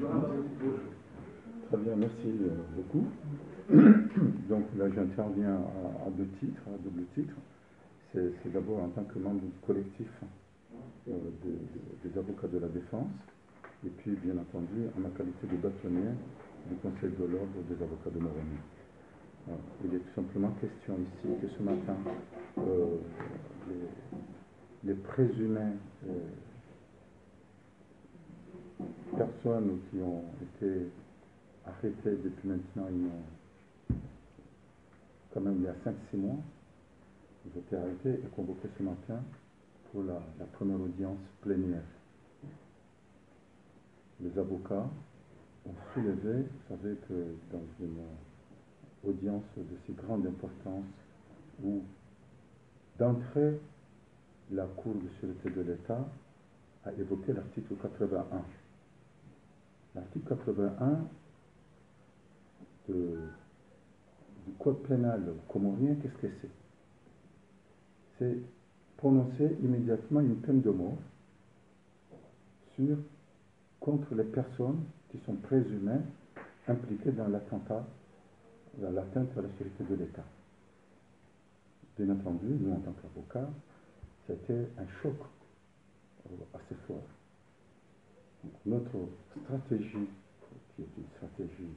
Très bien, merci beaucoup. Donc là, j'interviens à deux titres, à double titre. C'est d'abord en tant que membre du collectif des avocats de la défense, et puis bien entendu en ma qualité de bâtonnier du Conseil de l'ordre des avocats de Moroni. Il est tout simplement question ici que ce matin, les présumés personnes qui ont été arrêtées depuis maintenant quand même il y a 5-6 mois, ils ont été arrêtés et convoqués ce matin pour la première audience plénière. Les avocats ont soulevé, vous savez que dans une audience de si grande importance où d'entrée la Cour de sûreté de l'État a évoqué l'article 81. L'article 81 du Code pénal comorien, qu'est-ce que c'est? C'est prononcer immédiatement une peine de mort contre les personnes qui sont présumées impliquées dans l'attentat, dans l'atteinte à la sécurité de l'État. Bien entendu, nous en tant qu'avocats, c'était un choc assez fort. Donc, notre stratégie, qui est une stratégie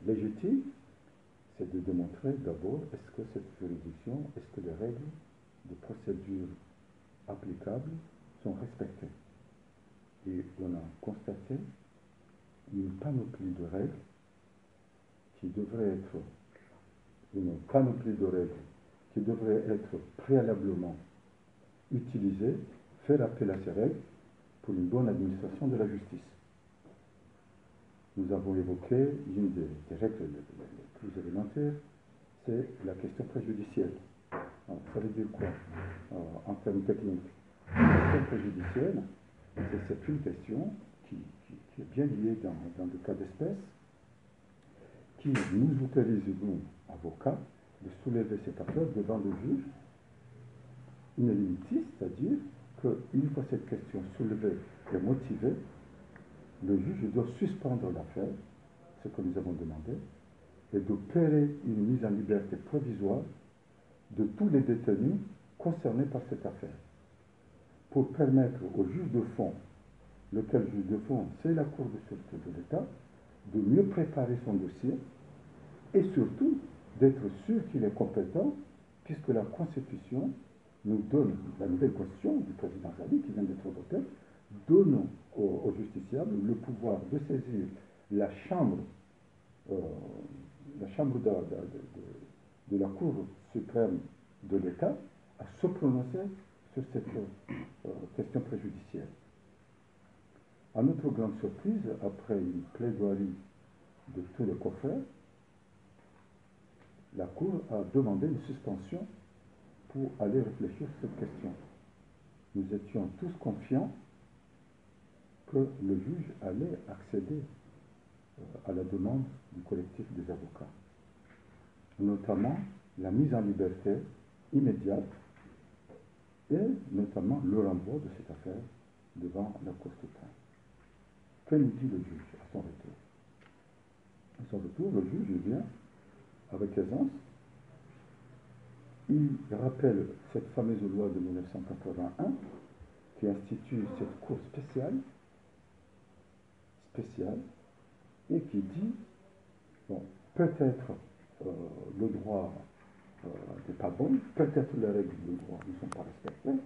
légitime, c'est de démontrer d'abord est-ce que cette juridiction, est-ce que les règles de procédure applicables sont respectées. Et on a constaté une panoplie de règles qui devrait être préalablement utilisées, faire appel à ces règles pour une bonne administration de la justice. Nous avons évoqué une des règles les plus élémentaires, c'est la question préjudicielle. Alors, ça veut dire quoi en termes techniques? La question préjudicielle, c'est une question qui est bien liée dans le cas d'espèce, qui nous autorise, nous, avocats, de soulever cette affaire devant le juge in limitis, c'est-à-dire qu'une fois cette question soulevée et motivée, le juge doit suspendre l'affaire, ce que nous avons demandé, et d'opérer une mise en liberté provisoire de tous les détenus concernés par cette affaire, pour permettre au juge de fond, lequel juge de fond, c'est la Cour de sûreté de l'État, de mieux préparer son dossier et surtout d'être sûr qu'il est compétent, puisque la Constitution nous donne, la nouvelle Constitution du président Zali, qui vient d'être votée, donne aux justiciables le pouvoir de saisir la chambre de la Cour suprême de l'État à se prononcer sur cette question préjudicielle. À notre grande surprise, après une plaidoirie de tous les confrères, la Cour a demandé une suspension pour aller réfléchir sur cette question. Nous étions tous confiants que le juge allait accéder à la demande du collectif des avocats, notamment la mise en liberté immédiate et notamment le renvoi de cette affaire devant la Cour suprême. Que nous dit le juge à son retour? À son retour, le juge vient avec aisance. Il rappelle cette fameuse loi de 1981 qui institue cette Cour spéciale, et qui dit, bon, peut-être le droit n'est pas bon, peut-être les règles du droit ne sont pas respectées,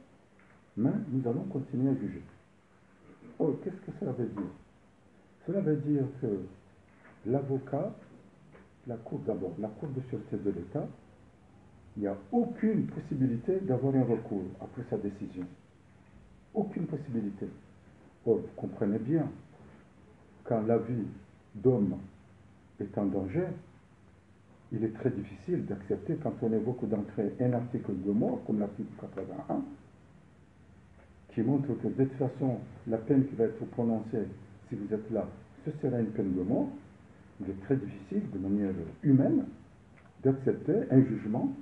mais nous allons continuer à juger. Oh, qu'est-ce que cela veut dire? Cela veut dire que l'avocat, la Cour d'abord, la Cour de sûreté de l'État, il n'y a aucune possibilité d'avoir un recours après sa décision. Aucune possibilité. Or, vous comprenez bien, quand la vie d'homme est en danger, il est très difficile d'accepter, quand on évoque d'entrée un article de mort, comme l'article 81, qui montre que de toute façon, la peine qui va être prononcée, si vous êtes là, ce sera une peine de mort. Il est très difficile, de manière humaine, d'accepter un jugement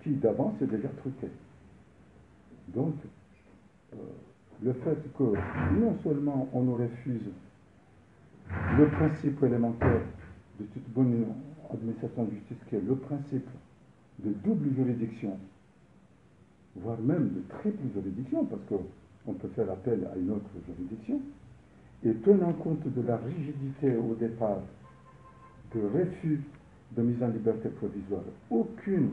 qui d'avance est déjà truqué. Donc, le fait que non seulement on nous refuse le principe élémentaire de toute bonne administration de justice, qui est le principe de double juridiction, voire même de triple juridiction, parce qu'on peut faire appel à une autre juridiction, et tenant compte de la rigidité au départ de refus de mise en liberté provisoire, aucune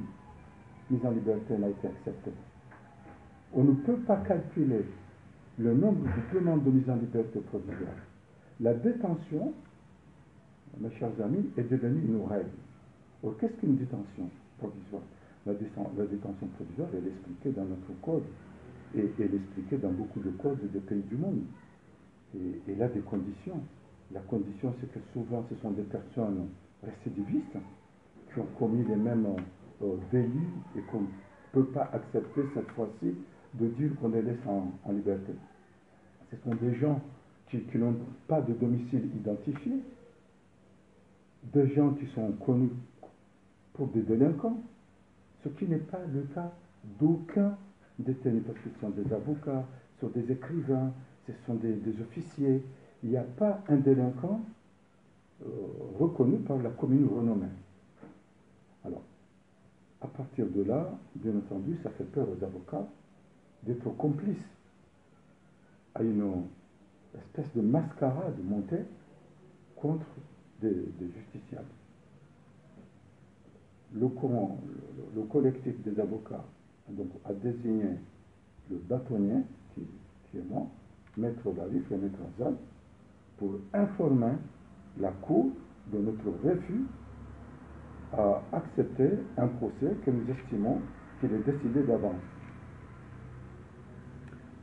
mise en liberté n'a été acceptée. On ne peut pas calculer le nombre de demandes de mise en liberté provisoire. La détention, mes chers amis, est devenue une règle. Alors, qu'est-ce qu'une détention provisoire? La détention provisoire, elle est expliquée dans notre code, et elle est expliquée dans beaucoup de codes des pays du monde. Et elle a des conditions. La condition, c'est que souvent, ce sont des personnes récidivistes qui ont commis les mêmes délits et qu'on ne peut pas accepter cette fois-ci de dire qu'on les laisse en liberté. Ce sont des gens qui n'ont pas de domicile identifié, des gens qui sont connus pour des délinquants, ce qui n'est pas le cas d'aucun détenu, parce que ce sont des avocats, ce sont des écrivains, ce sont des officiers. Il n'y a pas un délinquant reconnu par la commune renommée. Alors, à partir de là, bien entendu, ça fait peur aux avocats d'être complices à une espèce de mascarade montée contre des justiciables. Le collectif des avocats donc, a désigné le bâtonnier, qui est moi, Maître Galif et Maître Azad, pour informer la Cour de notre refus à accepter un procès que nous estimons qu'il est décidé d'avance.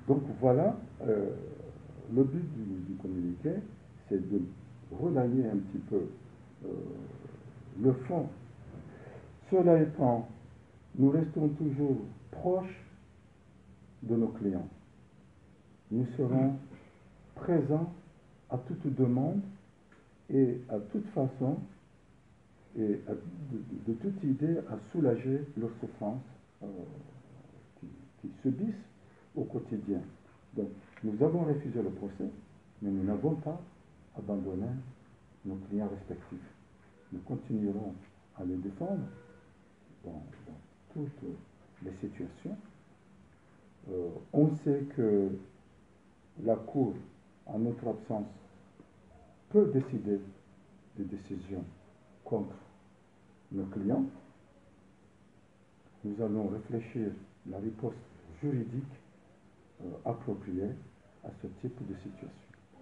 Donc voilà, le but du communiqué, c'est de relayer un petit peu le fond. Cela étant, nous restons toujours proches de nos clients. Nous serons présents à toute demande et à toute façon et de toute idée à soulager leurs souffrances qui subissent au quotidien. Donc, nous avons refusé le procès, mais nous n'avons pas abandonné nos clients respectifs. Nous continuerons à les défendre dans toutes les situations. On sait que la Cour, en notre absence, peut décider des décisions contre nos clients. Nous allons réfléchir la riposte juridique appropriée à ce type de situation.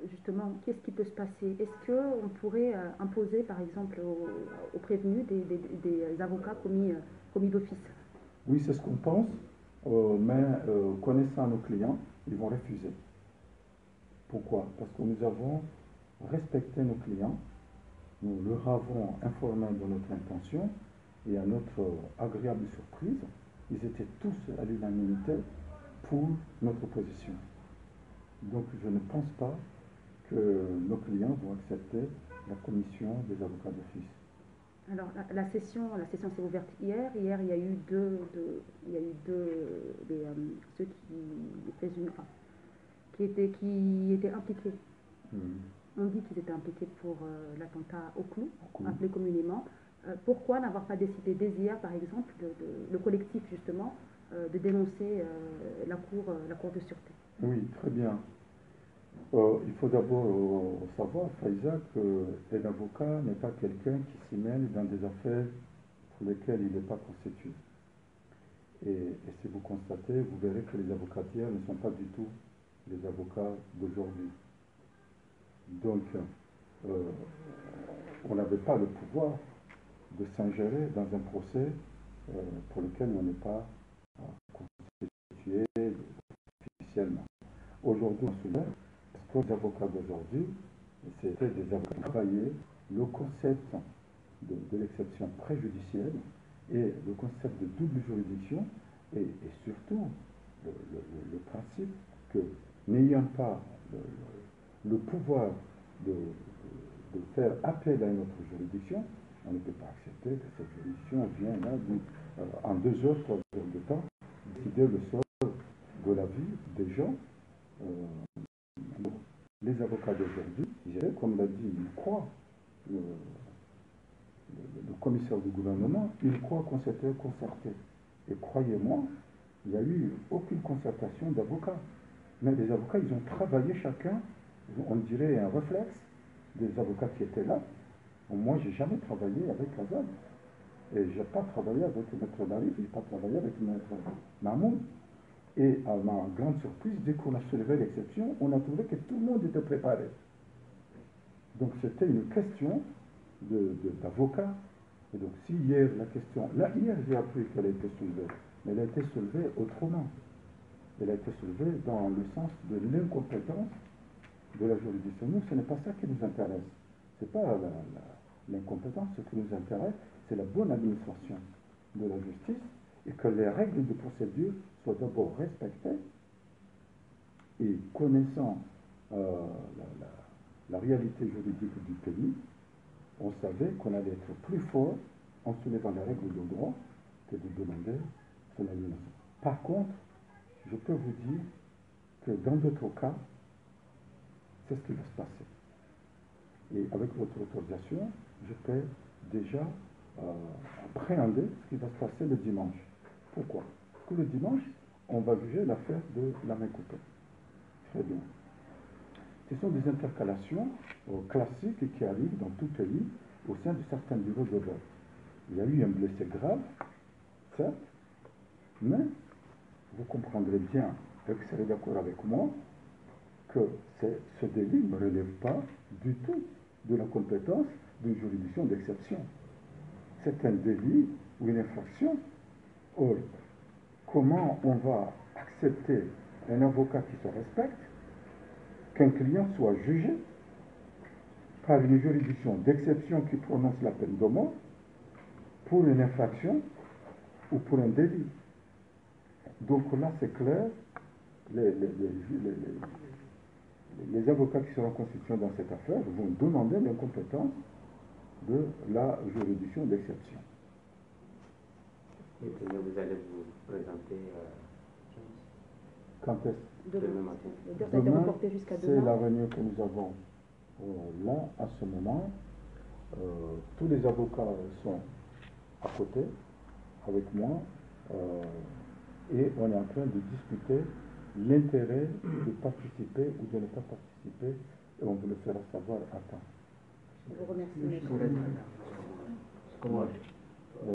Justement, qu'est-ce qui peut se passer? Est-ce qu'on pourrait imposer, par exemple, aux prévenus des avocats commis d'office? Oui, c'est ce qu'on pense, mais connaissant nos clients, ils vont refuser. Pourquoi? Parce que nous avons respecté nos clients, nous leur avons informé de notre intention, et à notre agréable surprise, ils étaient tous à l'unanimité pour notre position. Donc je ne pense pas que nos clients vont accepter la commission des avocats d'office. Alors la session s'est ouverte hier. Hier, il y a eu ceux qui étaient impliqués. On dit qu'ils étaient impliqués pour l'attentat au clou, appelé communément. Pourquoi n'avoir pas décidé dès hier, par exemple, le collectif justement, de dénoncer la cour de sûreté? Oui, très bien. Il faut d'abord savoir, Faiza, qu'un avocat n'est pas quelqu'un qui s'y mêle dans des affaires pour lesquelles il n'est pas constitué. Et si vous constatez, vous verrez que les avocats d'hier ne sont pas du tout les avocats d'aujourd'hui. Donc, on n'avait pas le pouvoir de s'ingérer dans un procès pour lequel on n'est pas constitué officiellement. Aujourd'hui, on se lève parce que les avocats d'aujourd'hui, c'était des avocats qui travaillaient le concept de l'exception préjudicielle et le concept de double juridiction et surtout le principe que n'ayant pas le pouvoir de faire appel à une autre juridiction, on ne peut pas accepter que cette juridiction vienne là, en 2 heures, 3 heures de temps, décider le sort de la vie des gens. les avocats d'aujourd'hui, comme l'a dit, ils croient, le commissaire du gouvernement, ils croient qu'on s'était concerté. Et croyez-moi, il n'y a eu aucune concertation d'avocats. Mais les avocats, ils ont travaillé chacun, on dirait un réflexe des avocats qui étaient là. Moi, je n'ai jamais travaillé avec Azad. Et je n'ai pas travaillé avec Maître Darif, je n'ai pas travaillé avec Maître Mahmoud. Et à ma grande surprise, dès qu'on a soulevé l'exception, on a trouvé que tout le monde était préparé. Donc c'était une question d'avocat. Et donc si hier la question, là hier j'ai appris qu'elle a été soulevée, mais elle a été soulevée autrement. Elle a été soulevée dans le sens de l'incompétence de la juridiction. Nous, ce n'est pas ça qui nous intéresse. Ce n'est pas l'incompétence, ce qui nous intéresse, c'est la bonne administration de la justice et que les règles de procédure soient d'abord respectées et connaissant la réalité juridique du pays, on savait qu'on allait être plus fort en soulevant les règles de droit que de demander son annulation. Par contre, je peux vous dire que dans d'autres cas, c'est ce qui va se passer. Et avec votre autorisation, je peux déjà appréhender ce qui va se passer le dimanche. Pourquoi? Parce que le dimanche, on va juger l'affaire de la main coupée. Très bien. Ce sont des intercalations classiques qui arrivent dans tout pays au sein de certains bureaux de vote. Il y a eu un blessé grave, certes, mais vous comprendrez bien, et que vous serez d'accord avec moi, que ce délit ne relève pas du tout de la compétence d'une juridiction d'exception. C'est un délit ou une infraction. Or, comment on va accepter un avocat qui se respecte, qu'un client soit jugé par une juridiction d'exception qui prononce la peine de mort pour une infraction ou pour un délit? Donc là, c'est clair, les avocats qui seront constitués dans cette affaire vont demander l'incompétence de la juridiction d'exception. Et vous allez vous présenter quand est-ce? Demain matin. Demain, c'est la réunion que nous avons là, à ce moment. Tous les avocats sont à côté, avec moi, et on est en train de discuter l'intérêt de participer ou de ne pas participer, et on vous le fera savoir à temps. Je vous remercie.